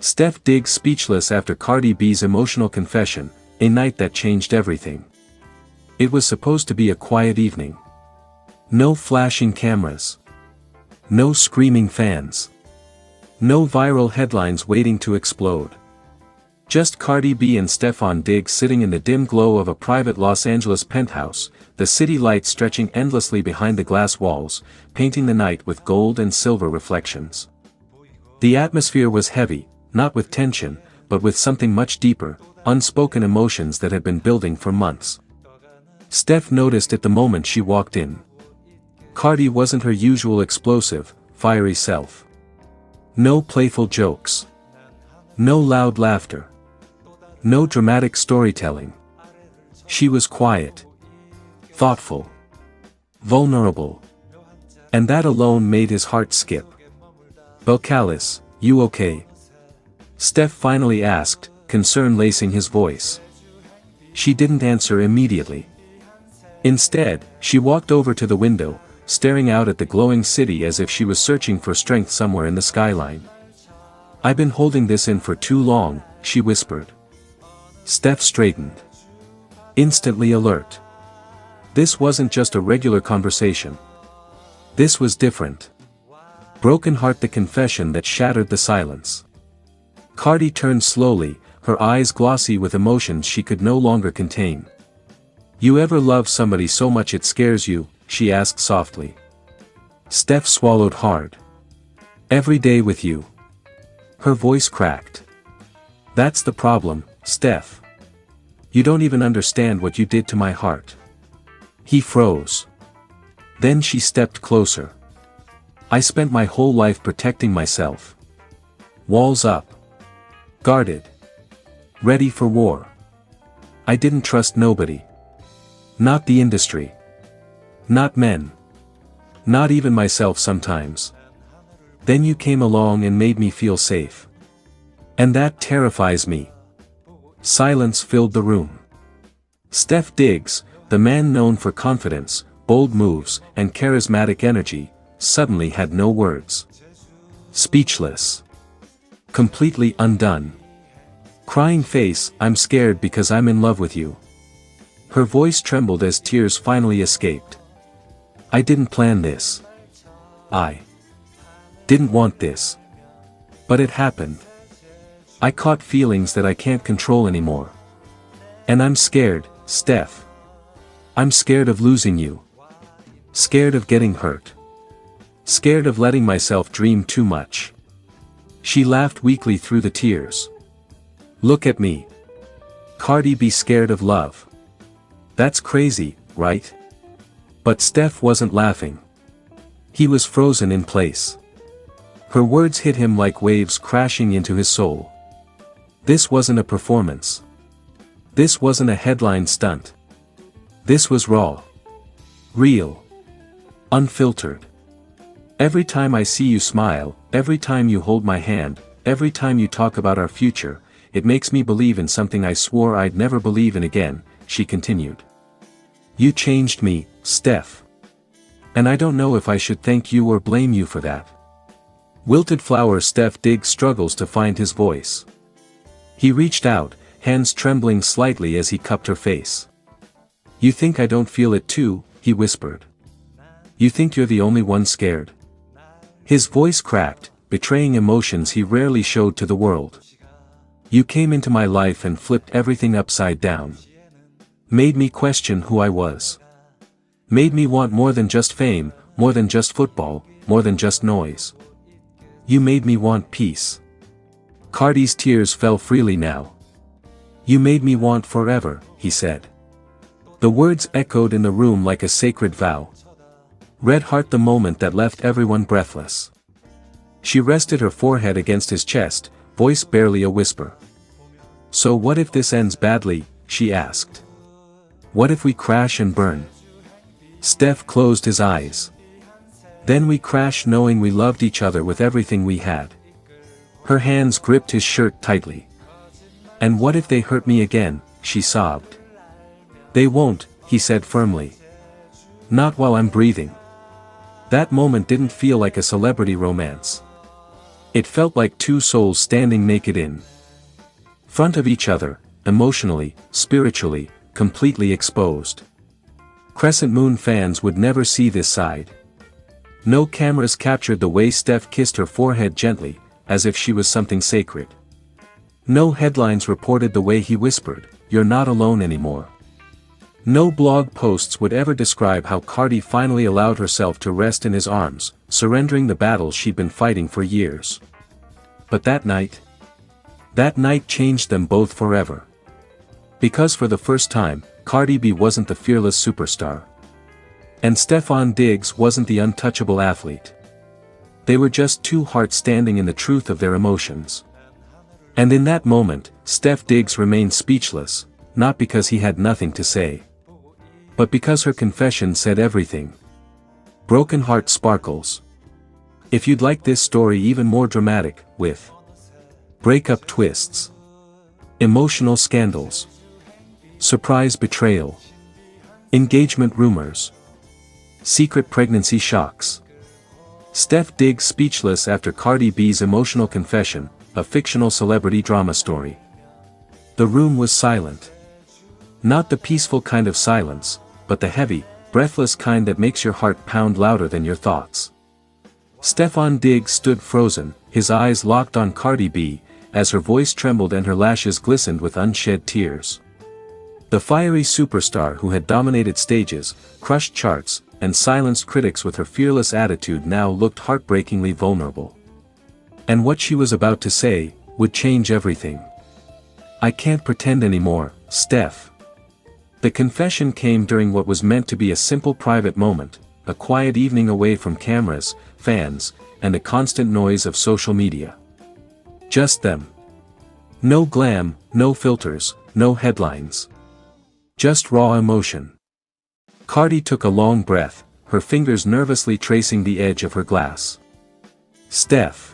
Stef digs speechless after Cardi B's emotional confession, a night that changed everything. It was supposed to be a quiet evening. No flashing cameras. No screaming fans. No viral headlines waiting to explode. Just Cardi B and Stefan Diggs sitting in the dim glow of a private Los Angeles penthouse, the city lights stretching endlessly behind the glass walls, painting the night with gold and silver reflections. The atmosphere was heavy, not with tension, but with something much deeper, unspoken emotions that had been building for months. Stef noticed it the moment she walked in. Cardi wasn't her usual explosive, fiery self. No playful jokes. No loud laughter. No dramatic storytelling. She was quiet. Thoughtful. Vulnerable. And that alone made his heart skip. "Belcalis, you okay?" Stef finally asked, concern lacing his voice. She didn't answer immediately. Instead, she walked over to the window, staring out at the glowing city as if she was searching for strength somewhere in the skyline. "I've been holding this in for too long," she whispered. Stef straightened. Instantly alert. This wasn't just a regular conversation. This was different. Broken heart, the confession that shattered the silence. Cardi turned slowly, her eyes glossy with emotions she could no longer contain. "You ever love somebody so much it scares you?" she asked softly. Stef swallowed hard. "Every day with you." Her voice cracked. "That's the problem, Stef. You don't even understand what you did to my heart." He froze. Then she stepped closer. "I spent my whole life protecting myself. Walls up. Guarded. Ready for war. I didn't trust nobody. Not the industry. Not men. Not even myself sometimes. Then you came along and made me feel safe. And that terrifies me." Silence filled the room. Stef Diggs, the man known for confidence, bold moves, and charismatic energy, suddenly had no words. Speechless. Completely undone. Crying face, "I'm scared because I'm in love with you." Her voice trembled as tears finally escaped. "I didn't plan this. I didn't want this. But it happened. I caught feelings that I can't control anymore. And I'm scared, Stef. I'm scared of losing you. Scared of getting hurt. Scared of letting myself dream too much." She laughed weakly through the tears. "Look at me. Cardi be scared of love. That's crazy, right?" But Stef wasn't laughing. He was frozen in place. Her words hit him like waves crashing into his soul. This wasn't a performance. This wasn't a headline stunt. This was raw. Real. Unfiltered. "Every time I see you smile, every time you hold my hand, every time you talk about our future, it makes me believe in something I swore I'd never believe in again," she continued. "You changed me, Stef. And I don't know if I should thank you or blame you for that." Wilted flower. Stef Diggs struggles to find his voice. He reached out, hands trembling slightly as he cupped her face. "You think I don't feel it too?" he whispered. "You think you're the only one scared?" His voice cracked, betraying emotions he rarely showed to the world. "You came into my life and flipped everything upside down. Made me question who I was. Made me want more than just fame, more than just football, more than just noise. You made me want peace." Cardi's tears fell freely now. "You made me want forever," he said. The words echoed in the room like a sacred vow. Red heart, the moment that left everyone breathless. She rested her forehead against his chest, voice barely a whisper. "So what if this ends badly?" she asked. "What if we crash and burn?" Stef closed his eyes. "Then we crash knowing we loved each other with everything we had." Her hands gripped his shirt tightly. "And what if they hurt me again?" she sobbed. "They won't," he said firmly. "Not while I'm breathing." That moment didn't feel like a celebrity romance. It felt like two souls standing naked in front of each other, emotionally, spiritually, completely exposed. Crescent Moon fans would never see this side. No cameras captured the way Stef kissed her forehead gently, as if she was something sacred. No headlines reported the way he whispered, "You're not alone anymore." No blog posts would ever describe how Cardi finally allowed herself to rest in his arms, surrendering the battles she'd been fighting for years. But that night changed them both forever. Because for the first time, Cardi B wasn't the fearless superstar. And Stefon Diggs wasn't the untouchable athlete. They were just two hearts standing in the truth of their emotions. And in that moment, Stef Diggs remained speechless, not because he had nothing to say, but because her confession said everything. Broken heart sparkles. If you'd like this story even more dramatic, with breakup twists, emotional scandals, surprise betrayal, engagement rumors, secret pregnancy shocks. Stef Diggs speechless after Cardi B's emotional confession, a fictional celebrity drama story. The room was silent. Not the peaceful kind of silence, but the heavy, breathless kind that makes your heart pound louder than your thoughts. Stefon Diggs stood frozen, his eyes locked on Cardi B, as her voice trembled and her lashes glistened with unshed tears. The fiery superstar who had dominated stages, crushed charts, and silenced critics with her fearless attitude now looked heartbreakingly vulnerable. And what she was about to say would change everything. "I can't pretend anymore, Stef." The confession came during what was meant to be a simple private moment, a quiet evening away from cameras, fans, and the constant noise of social media. Just them. No glam, no filters, no headlines. Just raw emotion. Cardi took a long breath, her fingers nervously tracing the edge of her glass. "Stef.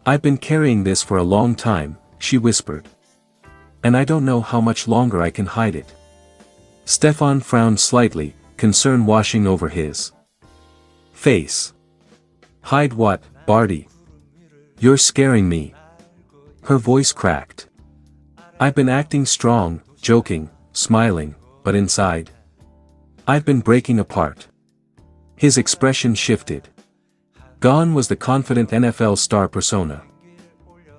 I've been carrying this for a long time," she whispered. "And I don't know how much longer I can hide it." Stefon frowned slightly, concern washing over his face. "Hide what, Barty? You're scaring me." Her voice cracked. "I've been acting strong, joking, smiling, but inside, I've been breaking apart." His expression shifted. Gone was the confident NFL star persona.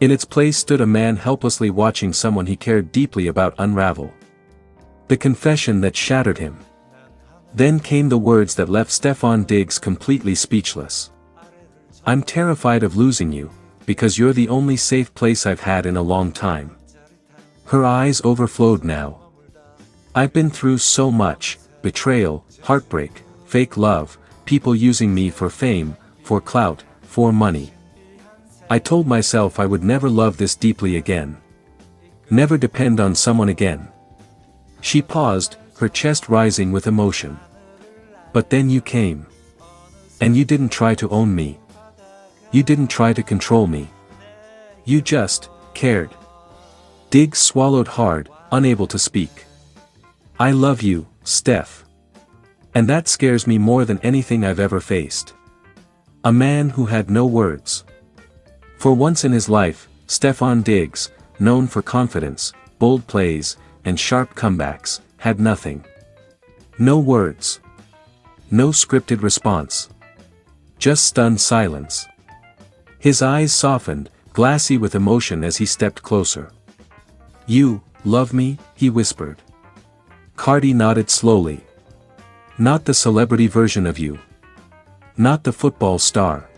In its place stood a man helplessly watching someone he cared deeply about unravel. The confession that shattered him. Then came the words that left Stefon Diggs completely speechless. "I'm terrified of losing you, because you're the only safe place I've had in a long time." Her eyes overflowed now. "I've been through so much, betrayal, heartbreak, fake love, people using me for fame, for clout, for money. I told myself I would never love this deeply again. Never depend on someone again." She paused, her chest rising with emotion. "But then you came. And you didn't try to own me. You didn't try to control me. You just cared." Diggs swallowed hard, unable to speak. "I love you, Stef. And that scares me more than anything I've ever faced." A man who had no words. For once in his life, Stefon Diggs, known for confidence, bold plays, and sharp comebacks, had nothing. No words. No scripted response. Just stunned silence. His eyes softened, glassy with emotion as he stepped closer. "You love me?" he whispered. Cardi nodded slowly. "Not the celebrity version of you. Not the football star.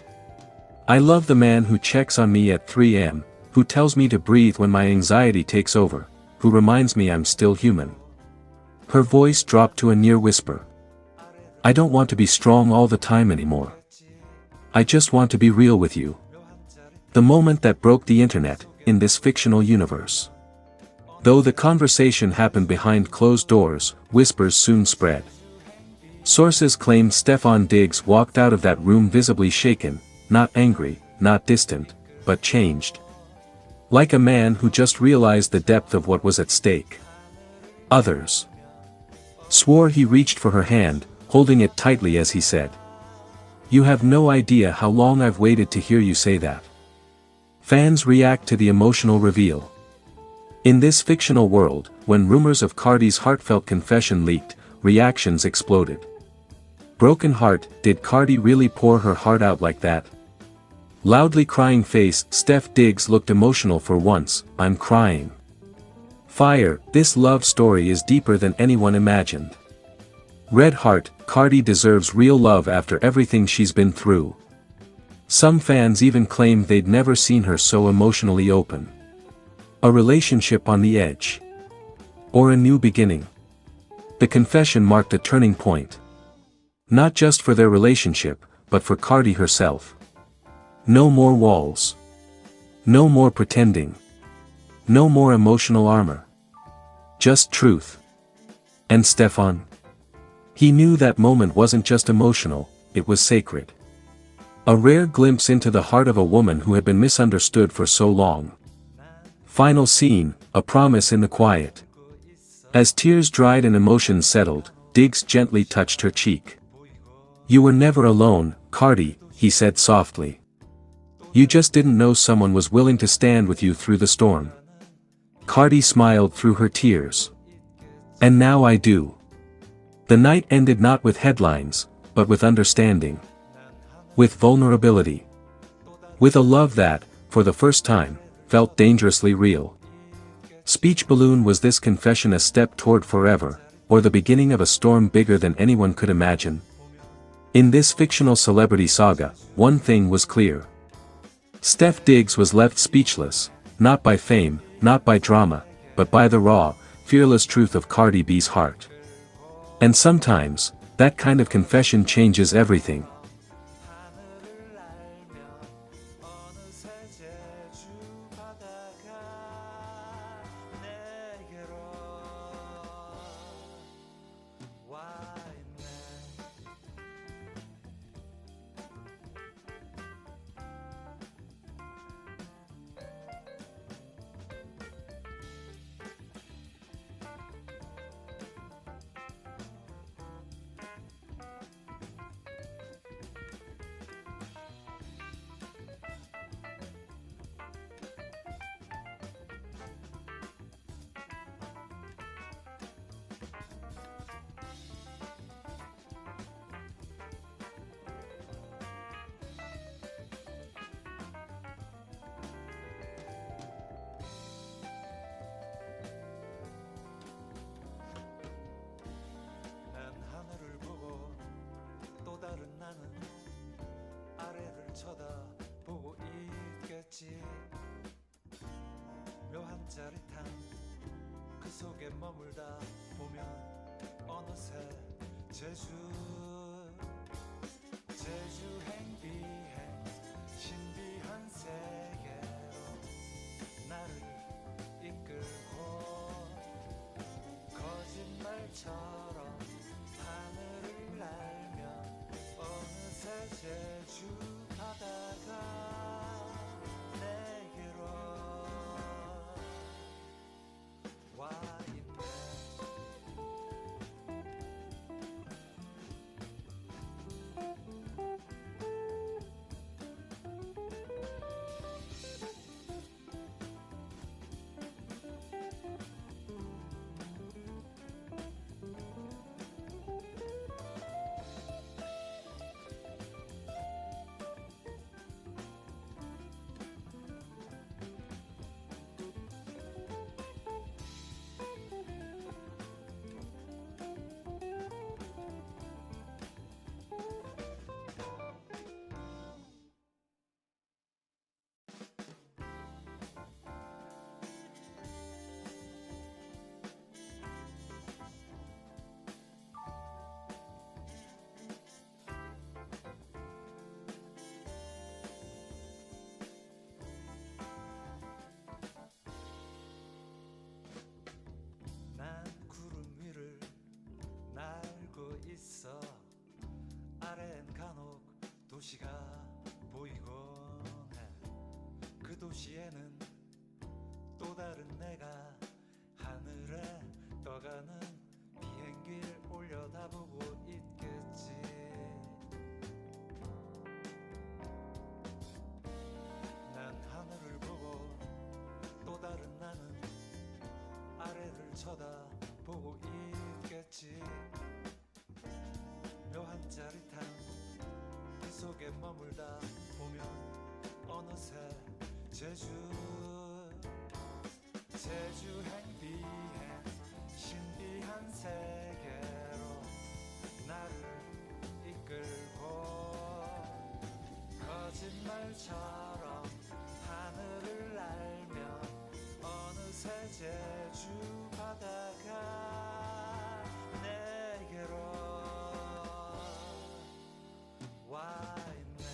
I love the man who checks on me at 3 a.m., who tells me to breathe when my anxiety takes over, who reminds me I'm still human." Her voice dropped to a near whisper. "I don't want to be strong all the time anymore. I just want to be real with you." The moment that broke the internet, in this fictional universe. Though the conversation happened behind closed doors, whispers soon spread. Sources claimed Stefon Diggs walked out of that room visibly shaken, not angry, not distant, but changed. Like a man who just realized the depth of what was at stake. Others swore he reached for her hand, holding it tightly as he said, "You have no idea how long I've waited to hear you say that. Fans react to the emotional reveal. In this fictional world, when rumors of Cardi's heartfelt confession leaked, reactions exploded. Broken heart, did Cardi really pour her heart out like that? Loudly crying face, Stef Diggs looked emotional for once, I'm crying. Fire, this love story is deeper than anyone imagined. Red heart, Cardi deserves real love after everything she's been through. Some fans even claimed they'd never seen her so emotionally open. A relationship on the edge. Or a new beginning. The confession marked a turning point. Not just for their relationship, but for Cardi herself. No more walls. No more pretending. No more emotional armor. Just truth. And Stefan? He knew that moment wasn't just emotional, it was sacred. A rare glimpse into the heart of a woman who had been misunderstood for so long. Final scene, a promise in the quiet. As tears dried and emotions settled, Diggs gently touched her cheek. You were never alone, Cardi, he said softly. You just didn't know someone was willing to stand with you through the storm. Cardi smiled through her tears. And now I do. The night ended not with headlines, but with understanding. With vulnerability. With a love that, for the first time, felt dangerously real. Speech balloon, was this confession a step toward forever, or the beginning of a storm bigger than anyone could imagine? In this fictional celebrity saga, one thing was clear. Stef Diggs was left speechless, not by fame, not by drama, but by the raw, fearless truth of Cardi B's heart. And sometimes, that kind of confession changes everything. 쳐다보고 있겠지. 묘한 짜릿함 그 속에 머물다 보면 어느새 제주 행비행 신비한 세계로 나를 이끌고 거짓말처럼 하늘을 날며 어느새 제주 바다가 내게로 와 있네. 있어. 아래엔 간혹 도시가 보이곤 해. 그 도시에는 또 다른 내가 하늘에 떠가는 비행기를 올려다보고 있겠지. 난 하늘을 쳐다보고 있겠지. 묘한 짜릿함 그 속에 머물다 보면 어느새 제주행 비행 신비한 세계로 나를 이끌고 거짓말처럼 하늘을 날며 어느새 제주 바다가 내게로 와 있네.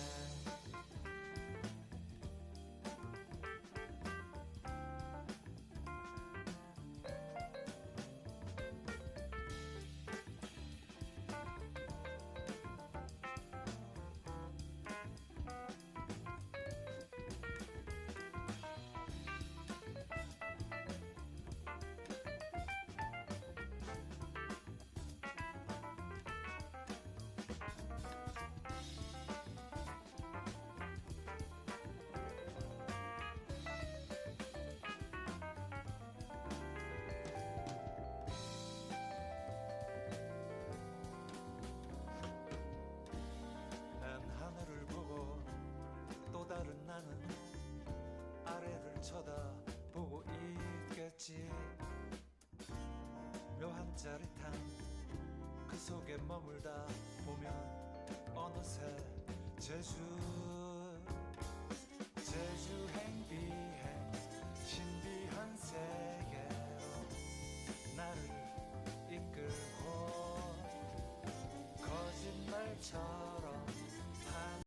하늘을 보고 또 다른 나는 아래를 쳐다보고 있겠지. 묘한 짜릿함 그 속에 머물다 보면 어느새 제주